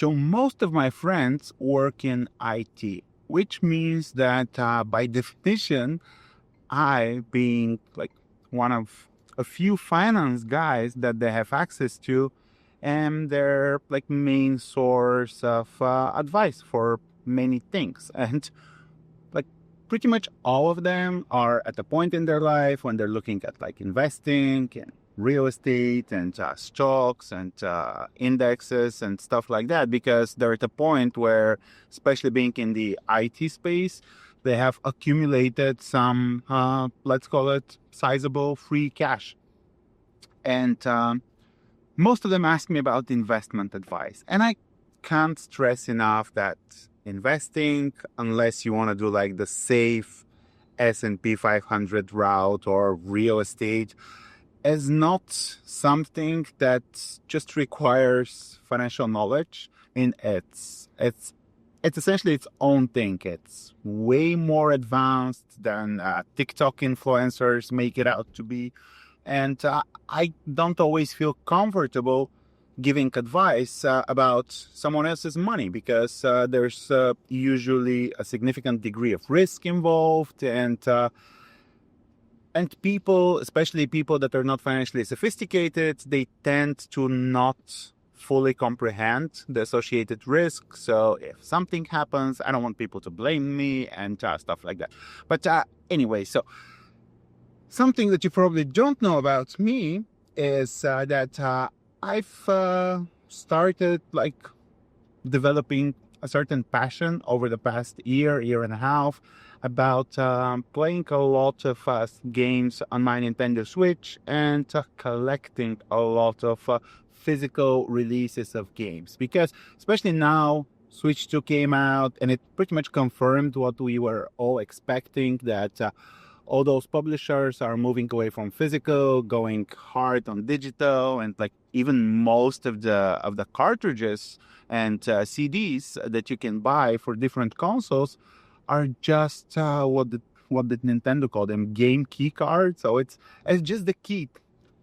So most of my friends work in IT, which means that by definition, I, being like one of a few finance guys that they have access to, am their like main source of advice for many things. And like pretty much all of them are at a point in their life when they're looking at like investing and real estate and stocks and indexes and stuff like that, because they're at a point where, especially being in the IT space, they have accumulated some, let's call it sizable free cash. And most of them ask me about investment advice. And I can't stress enough that investing, unless you want to do like the safe S&P 500 route or real estate, is not something that just requires financial knowledge. In it's essentially its own thing. It's way more advanced than TikTok influencers make it out to be. And I don't always feel comfortable giving advice about someone else's money, because there's usually a significant degree of risk involved, and people, especially people that are not financially sophisticated, they tend to not fully comprehend the associated risk. So if something happens, I don't want people to blame me and stuff like that. But anyway, so something that you probably don't know about me is that I've started like developing a certain passion over the past year and a half about playing a lot of games on my Nintendo Switch and collecting a lot of physical releases of games. Because especially now, Switch 2 came out and it pretty much confirmed what we were all expecting, that all those publishers are moving away from physical, going hard on digital, and like even most of the cartridges and CDs that you can buy for different consoles are just what did Nintendo call them, game key cards. So it's just the key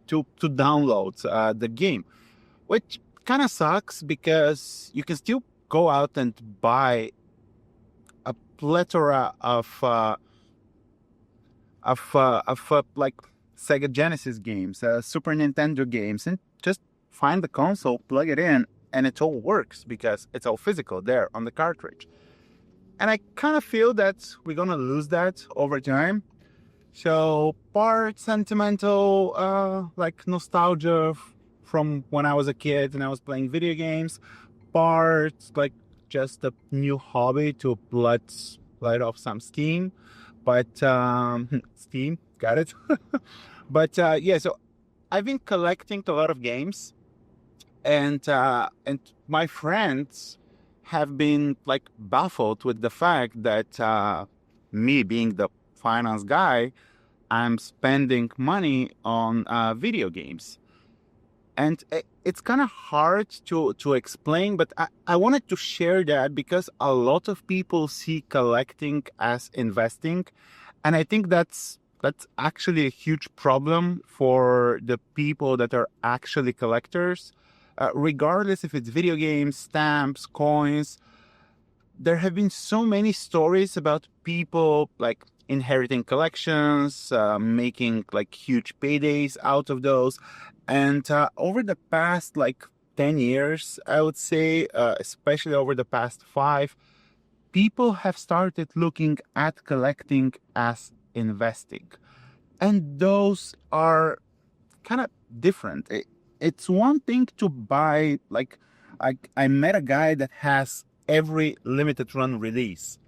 to download the game, which kind of sucks because you can still go out and buy a plethora of like Sega Genesis games, Super Nintendo games, and just find the console, plug it in, and it all works because it's all physical there on the cartridge. And I kind of feel that we're gonna lose that over time. So part sentimental, like nostalgia from when I was a kid and I was playing video games, part like just a new hobby to let off some steam. But Steam, got it. But yeah, so I've been collecting a lot of games, and my friends have been like baffled with the fact that me being the finance guy, I'm spending money on video games. And it's kind of hard to explain, but I wanted to share that because a lot of people see collecting as investing. And I think that's actually a huge problem for the people that are actually collectors. Regardless if it's video games, stamps, coins, there have been so many stories about people like inheriting collections, making like huge paydays out of those. And over the past like 10 years, I would say, especially over the past 5, people have started looking at collecting as investing. And those are kind of different. It's one thing to buy, like, I met a guy that has every limited run release.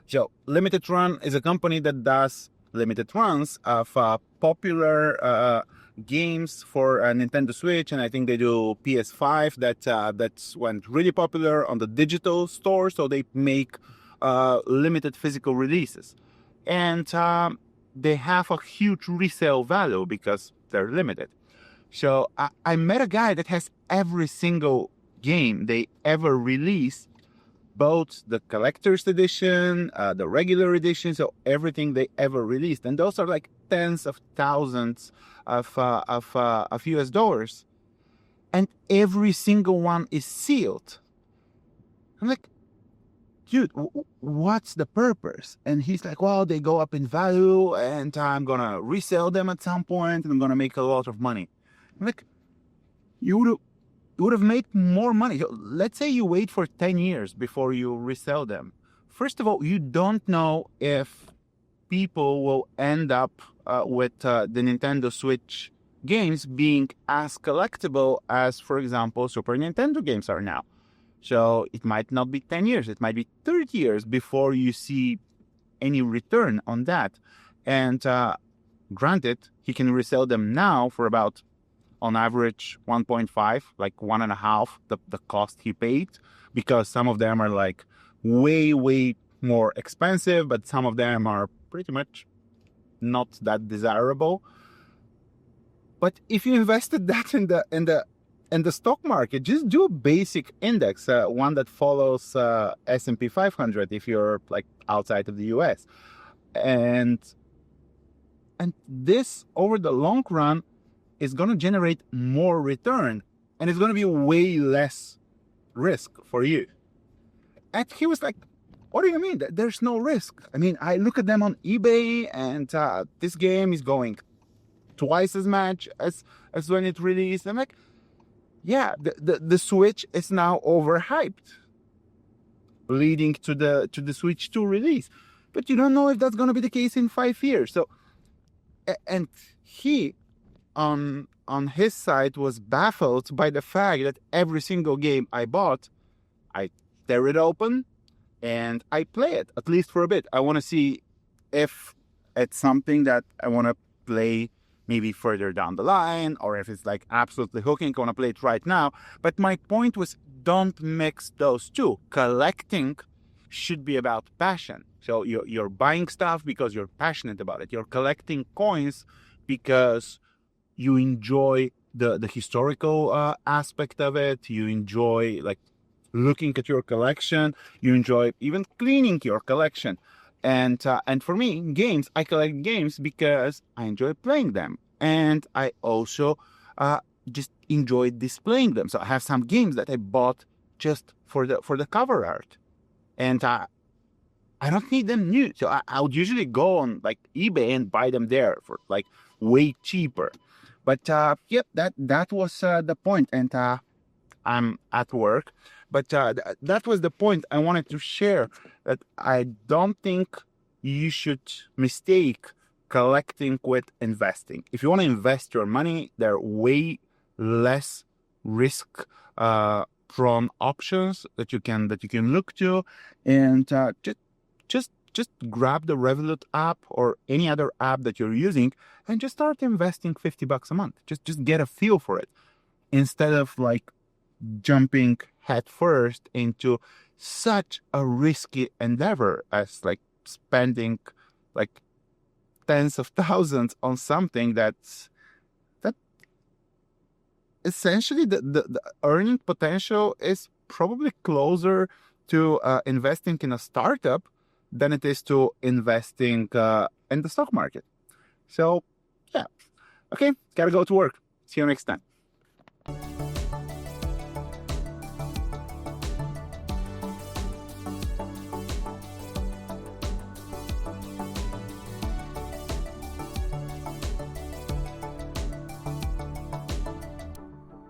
So Limited Run is a company that does limited runs of popular games for Nintendo Switch, and I think they do PS5 that went really popular on the digital store. So they make limited physical releases, and they have a huge resale value because they're limited. So I met a guy that has every single game they ever released, both the collector's edition, the regular edition, so everything they ever released. And those are like tens of thousands of US dollars. And every single one is sealed. I'm like, dude, what's the purpose? And he's like, well, they go up in value and I'm going to resell them at some point and I'm going to make a lot of money. I'm like, you would have made more money. Let's say you wait for 10 years before you resell them. First of all, you don't know if people will end up with the Nintendo Switch games being as collectible as, for example, Super Nintendo games are now. So it might not be 10 years, it might be 30 years before you see any return on that. And granted, he can resell them now for about, on average, 1.5, like 1.5, the cost he paid, because some of them are like way more expensive, but some of them are pretty much not that desirable. But if you invested that in the stock market, just do a basic index, one that follows S&P 500 if you're like outside of the US, and this over the long run is going to generate more return, and it's going to be way less risk for you. And he was like, what do you mean? There's no risk. I mean, I look at them on eBay, and this game is going twice as much as when it released. I'm like, yeah, the Switch is now overhyped, leading to the Switch 2 release. But you don't know if that's going to be the case in 5 years. So, and he, on his side, was baffled by the fact that every single game I bought, I tear it open and I play it, at least for a bit. I want to see if it's something that I want to play maybe further down the line, or if it's like absolutely hooking, I want to play it right now. But my point was, don't mix those two. Collecting should be about passion. So you're buying stuff because you're passionate about it. You're collecting coins because you enjoy the historical aspect of it. You enjoy like looking at your collection. You enjoy even cleaning your collection. And for me, games, I collect games because I enjoy playing them. And I also just enjoy displaying them. So I have some games that I bought just for the cover art. And I don't need them new. So I would usually go on like eBay and buy them there for like way cheaper. But yep, that was the point. And I'm at work. But that was the point I wanted to share, that I don't think you should mistake collecting with investing. If you want to invest your money, there are way less risk prone options that you can look to, and just grab the Revolut app or any other app that you're using and just start investing $50 a month. Just get a feel for it, instead of like jumping headfirst into such a risky endeavor as like spending like tens of thousands on something that essentially the earning potential is probably closer to investing in a startup than it is to investing in the stock market. So yeah, okay, gotta go to work. See you next time.